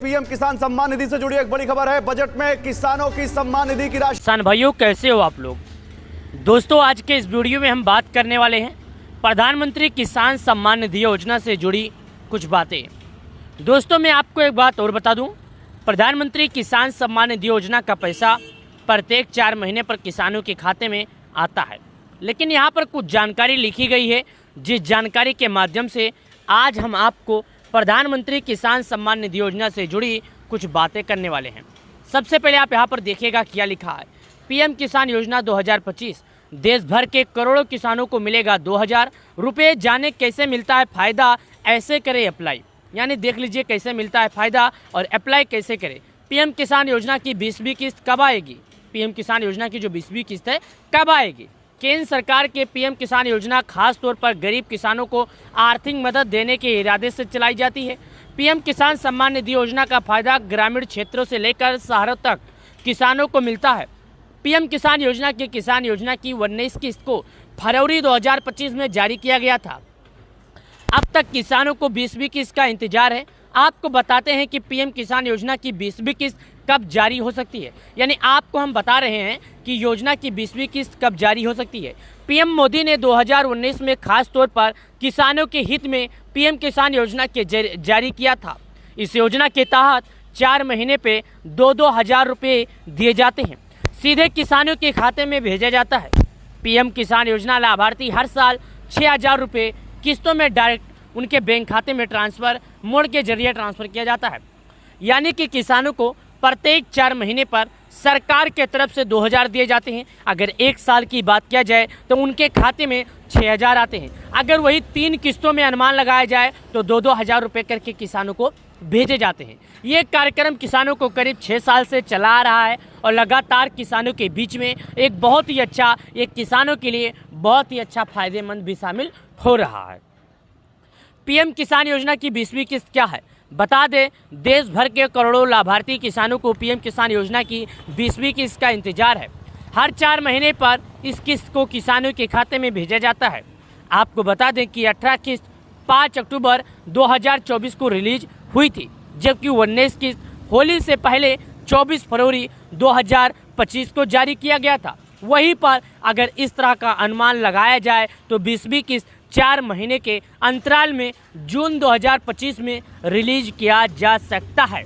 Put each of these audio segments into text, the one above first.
PM किसान सम्मान निधि से जुड़ी एक बड़ी खबर है। बजट में किसानों की सम्मान निधि की राशि। किसान भाइयों, कैसे हो आप लोग। दोस्तों, आज के इस वीडियो में हम बात करने वाले हैं प्रधानमंत्री किसान सम्मान निधि योजना से जुड़ी कुछ बातें। दोस्तों, मैं आपको एक बात और बता दूं, प्रधानमंत्री किसान सम्मान निधि योजना का पैसा प्रत्येक 4 महीने पर किसानों के खाते में आता है। लेकिन यहाँ पर कुछ जानकारी लिखी गई है, जिस जानकारी के माध्यम से आज हम आपको प्रधानमंत्री किसान सम्मान निधि योजना से जुड़ी कुछ बातें करने वाले हैं। सबसे पहले आप यहाँ पर देखिएगा क्या लिखा है। पीएम किसान योजना 2025 देश भर के करोड़ों किसानों को मिलेगा 2000 रुपये। जाने कैसे मिलता है फ़ायदा, ऐसे करें अप्लाई। यानी देख लीजिए कैसे मिलता है फ़ायदा और अप्लाई कैसे करें। पीएम किसान योजना की 20वीं किस्त कब आएगी? पीएम किसान योजना की जो 20वीं किस्त है कब आएगी? केंद्र सरकार के पीएम किसान योजना खास तौर पर गरीब किसानों को आर्थिक मदद देने के इरादे से चलाई जाती है। पीएम किसान सम्मान निधि योजना का फायदा ग्रामीण क्षेत्रों से लेकर शहरों तक किसानों को मिलता है। पीएम किसान योजना की 19 किस्त को फरवरी 2025 में जारी किया गया था। अब तक किसानों को 20वीं किस्त का इंतजार है। आपको बताते हैं कि पीएम किसान योजना की 20वीं किस्त कब जारी हो सकती है। यानी आपको हम बता रहे हैं कि योजना की 20वीं किस्त कब जारी हो सकती है। पीएम मोदी ने 2019 में खास तौर पर किसानों के हित में पीएम किसान योजना के जारी किया था। इस योजना के तहत 4 महीने पे 2-2 हज़ार रुपये दिए जाते हैं, सीधे किसानों के खाते में भेजा जाता है। पीएम किसान योजना लाभार्थी हर साल 6,000 रुपये किस्तों में डायरेक्ट उनके बैंक खाते में ट्रांसफ़र मोड के जरिए ट्रांसफ़र किया जाता है। यानी कि किसानों को प्रत्येक 4 महीने पर सरकार के तरफ से 2,000 दिए जाते हैं। अगर 1 साल की बात किया जाए तो उनके खाते में 6,000 आते हैं। अगर वही 3 किस्तों में अनुमान लगाया जाए तो 2-2 हज़ार रुपये करके किसानों को भेजे जाते हैं। ये कार्यक्रम किसानों को करीब 6 साल से चला आ रहा है और लगातार किसानों के बीच में एक बहुत ही अच्छा, एक किसानों के लिए बहुत ही अच्छा फ़ायदेमंद भी शामिल हो रहा है। पीएम किसान योजना की 20वीं किस्त क्या है? बता दें, देश भर के करोड़ों लाभार्थी किसानों को पीएम किसान योजना की 20वीं किस्त का इंतजार है। हर 4 महीने पर इस किस्त को किसानों के खाते में भेजा जाता है। आपको बता दें कि 18 किस्त 5 अक्टूबर 2024 को रिलीज हुई थी, जबकि 19 किस्त होली से पहले 24 फरवरी 2025 को जारी किया गया था। वहीं पर अगर इस तरह का अनुमान लगाया जाए तो 20वीं किस्त 4 महीने के अंतराल में जून 2025 में रिलीज किया जा सकता है।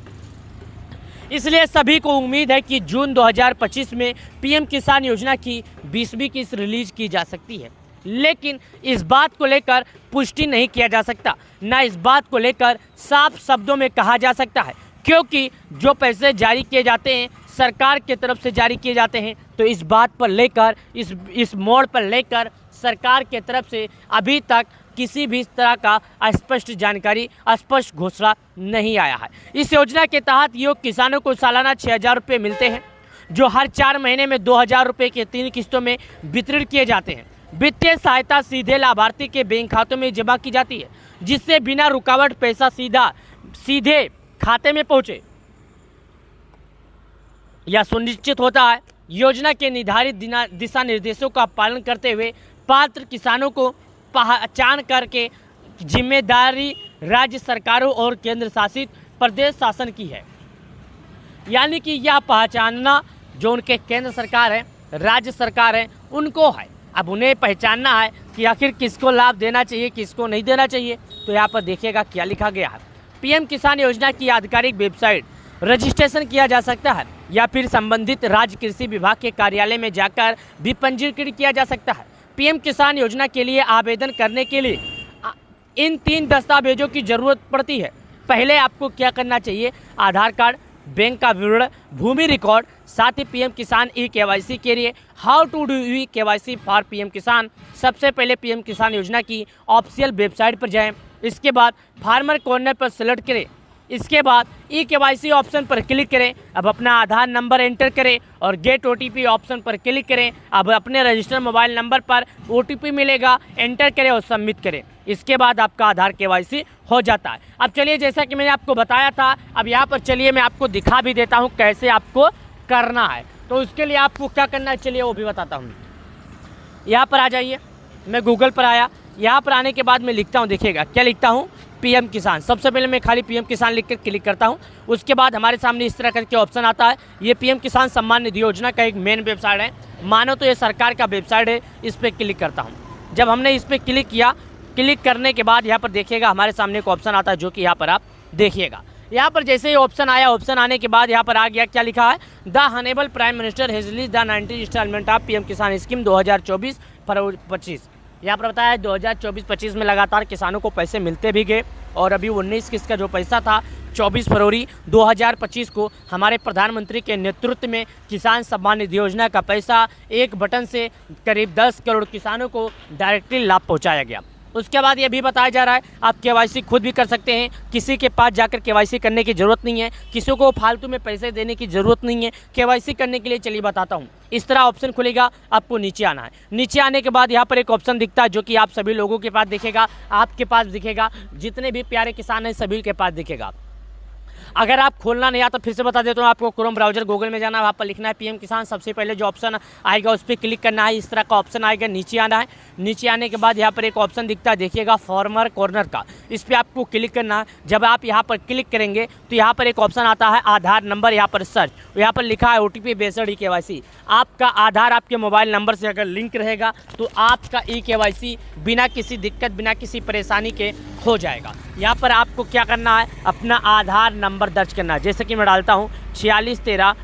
इसलिए सभी को उम्मीद है कि जून 2025 में पीएम किसान योजना की 20वीं किस्त रिलीज की जा सकती है। लेकिन इस बात को लेकर पुष्टि नहीं किया जा सकता, ना इस बात को लेकर साफ शब्दों में कहा जा सकता है, क्योंकि जो पैसे जारी किए जाते हैं सरकार की तरफ से जारी किए जाते हैं, तो इस बात पर लेकर इस मोड़ पर लेकर सरकार के तरफ से अभी तक किसी भी तरह का स्पष्ट जानकारी, स्पष्ट घोषणा नहीं आया है। इस योजना के तहत योग किसानों को सालाना 6,000 रुपये मिलते हैं, जो हर 4 महीने में 2,000 रुपये के 3 किस्तों में वितरित किए जाते हैं। वित्तीय सहायता सीधे लाभार्थी के बैंक खातों में जमा की जाती है, जिससे बिना रुकावट पैसा सीधे खाते में पहुँचे। यह सुनिश्चित होता है योजना के निर्धारित दिशा निर्देशों का पालन करते हुए पात्र किसानों को पहचान करके जिम्मेदारी राज्य सरकारों और केंद्र शासित प्रदेश शासन की है। यानी कि यह पहचानना जो उनके केंद्र सरकार है, राज्य सरकार है, उनको है। अब उन्हें पहचानना है कि आखिर किसको लाभ देना चाहिए, किसको नहीं देना चाहिए। तो यहाँ पर देखिएगा क्या लिखा गया है। पीएम किसान योजना की आधिकारिक वेबसाइट रजिस्ट्रेशन किया जा सकता है या फिर संबंधित राज्य कृषि विभाग के कार्यालय में जाकर भी पंजीकृत किया जा सकता है। पीएम किसान योजना के लिए आवेदन करने के लिए इन 3 दस्तावेजों की ज़रूरत पड़ती है। पहले आपको क्या करना चाहिए? आधार कार्ड, बैंक का विवरण, भूमि रिकॉर्ड, साथ ही पीएम किसान ई-KYC के लिए how to do e KYC for PM Kisan. सबसे पहले पीएम किसान योजना की ऑफिशियल वेबसाइट पर जाएं। इसके बाद फार्मर कॉर्नर पर सेलेक्ट करें। इसके बाद ई-KYC ऑप्शन पर क्लिक करें। अब अपना आधार नंबर एंटर करें और गेट OTP ऑप्शन पर क्लिक करें। अब अपने रजिस्टर्ड मोबाइल नंबर पर OTP मिलेगा, एंटर करें और सबमिट करें। इसके बाद आपका आधार KYC हो जाता है। अब चलिए, जैसा कि मैंने आपको बताया था, अब यहाँ पर चलिए मैं आपको दिखा भी देता हूँ कैसे आपको करना है। तो उसके लिए आपको क्या करना है, चलिए वो भी बताता हूँ। यहाँ पर आ जाइए। मैं गूगल पर आया। यहाँ पर आने के बाद मैं लिखता हूँ, देखिएगा क्या लिखता हूँ, पीएम किसान। सबसे पहले मैं खाली पीएम किसान लिख कर क्लिक करता हूं। उसके बाद हमारे सामने इस तरह करके ऑप्शन आता है। ये पीएम किसान सम्मान निधि योजना का एक मेन वेबसाइट है, मानो तो ये सरकार का वेबसाइट है। इस पर क्लिक करता हूँ। जब हमने इस पर क्लिक किया, क्लिक करने के बाद यहाँ पर देखिएगा हमारे सामने एक ऑप्शन आता है, जो कि यहाँ पर आप देखिएगा। यहाँ पर जैसे ही ऑप्शन आया, ऑप्शन आने के बाद यहाँ पर आ गया, क्या लिखा है, the honourable prime minister has released the 19 instalment of PM Kisan scheme 2024-25। यहाँ पर बताया 2024-25 में लगातार किसानों को पैसे मिलते भी गए, और अभी 19 किस्त का जो पैसा था 24 फरवरी 2025 को हमारे प्रधानमंत्री के नेतृत्व में किसान सम्मान निधि योजना का पैसा एक बटन से करीब 10 करोड़ किसानों को डायरेक्टली लाभ पहुँचाया गया। उसके बाद ये भी बताया जा रहा है आप केवाईसी खुद भी कर सकते हैं, किसी के पास जाकर केवाईसी करने की ज़रूरत नहीं है, किसी को फालतू में पैसे देने की ज़रूरत नहीं है। केवाईसी करने के लिए चलिए बताता हूँ। इस तरह ऑप्शन खुलेगा, आपको नीचे आना है। नीचे आने के बाद यहाँ पर एक ऑप्शन दिखता है, जो कि आप सभी लोगों के पास दिखेगा, आपके पास दिखेगा, जितने भी प्यारे किसान हैं सभी के पास दिखेगा। अगर आप खोलना नहीं आता, फिर से बता देता हूँ आपको, क्रोम ब्राउजर गूगल में जाना है, वहाँ पर लिखना है पीएम किसान। सबसे पहले जो ऑप्शन आएगा उस पर क्लिक करना है। इस तरह का ऑप्शन आएगा, नीचे आना है। नीचे आने के बाद यहाँ पर एक ऑप्शन दिखता है, देखिएगा फार्मर कॉर्नर का, इस पर आपको क्लिक करना है। जब आप यहाँ पर क्लिक करेंगे तो यहाँ पर एक ऑप्शन आता है आधार नंबर, यहाँ पर सर्च, यहाँ पर लिखा है OTP बेस्ड eKYC। आपका आधार आपके मोबाइल नंबर से अगर लिंक रहेगा तो आपका eKYC बिना किसी दिक्कत, बिना किसी परेशानी के हो जाएगा। यहाँ पर आपको क्या करना है, अपना आधार नंबर दर्ज करना है। जैसे कि मैं डालता हूँ 4613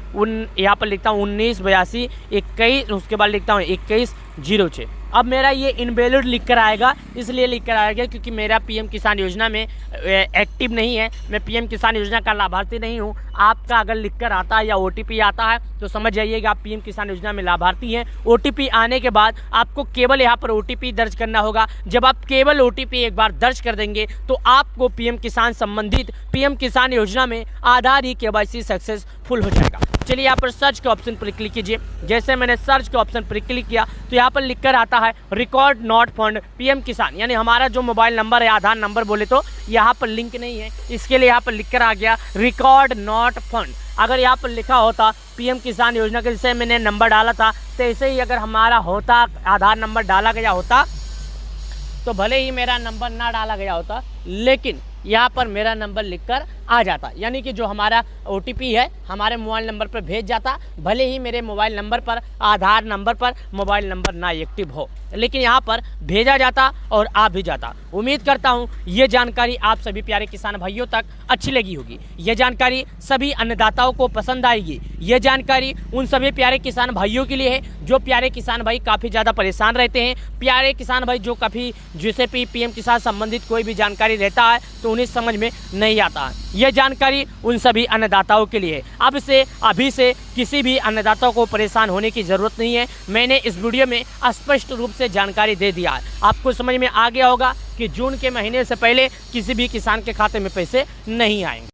यहाँ पर लिखता हूँ 1982 21, उसके बाद लिखता हूँ 2106। अब मेरा ये इनवैलिड लिख कर आएगा, इसलिए लिख कर आएगा क्योंकि मेरा पीएम किसान योजना में एक्टिव नहीं है, मैं पीएम किसान योजना का लाभार्थी नहीं हूँ। आपका अगर लिख कर आता है या OTP आता है तो समझ जाइएगा आप पीएम किसान योजना में लाभार्थी हैं। OTP आने के बाद आपको केवल यहाँ पर OTP दर्ज करना होगा। जब आप केवल OTP एक बार दर्ज कर देंगे तो आपको पीएम किसान संबंधित पीएम किसान योजना में आधार eKYC सक्सेसफुल हो जाएगा। चलिए यहाँ पर सर्च के ऑप्शन पर क्लिक कीजिए। जैसे मैंने सर्च के ऑप्शन पर क्लिक किया तो यहाँ पर लिखकर आता है रिकॉर्ड नॉट फाउंड पीएम किसान, यानी हमारा जो मोबाइल नंबर है, आधार नंबर बोले तो यहाँ पर लिंक नहीं है, इसके लिए यहाँ पर लिखकर आ गया रिकॉर्ड नॉट फाउंड। अगर यहाँ पर लिखा होता पीएम किसान योजना के, जैसे मैंने नंबर डाला था, तो ऐसे ही अगर हमारा होता, आधार नंबर डाला गया होता, तो भले ही मेरा नंबर ना डाला गया होता, लेकिन यहाँ पर मेरा नंबर लिखकर आ जाता, यानी कि जो हमारा OTP है हमारे मोबाइल नंबर पर भेज जाता, भले ही मेरे मोबाइल नंबर पर, आधार नंबर पर मोबाइल नंबर ना एक्टिव हो, लेकिन यहाँ पर भेजा जाता और आ भी जाता। उम्मीद करता हूँ ये जानकारी आप सभी प्यारे किसान भाइयों तक अच्छी लगी होगी। ये जानकारी सभी अन्नदाताओं को पसंद आएगी। ये जानकारी उन सभी प्यारे किसान भाइयों के लिए है जो प्यारे किसान भाई काफ़ी ज़्यादा परेशान रहते हैं, प्यारे किसान भाई जो काफ़ी जैसे पीएम किसान संबंधित कोई भी जानकारी रहता है तो उन्हें समझ में नहीं आता है। यह जानकारी उन सभी अन्नदाताओं के लिए है। अब से अभी से किसी भी अन्नदाता को परेशान होने की ज़रूरत नहीं है। मैंने इस वीडियो में स्पष्ट रूप से जानकारी दे दिया है। आपको समझ में आ गया होगा कि जून के महीने से पहले किसी भी किसान के खाते में पैसे नहीं आएंगे।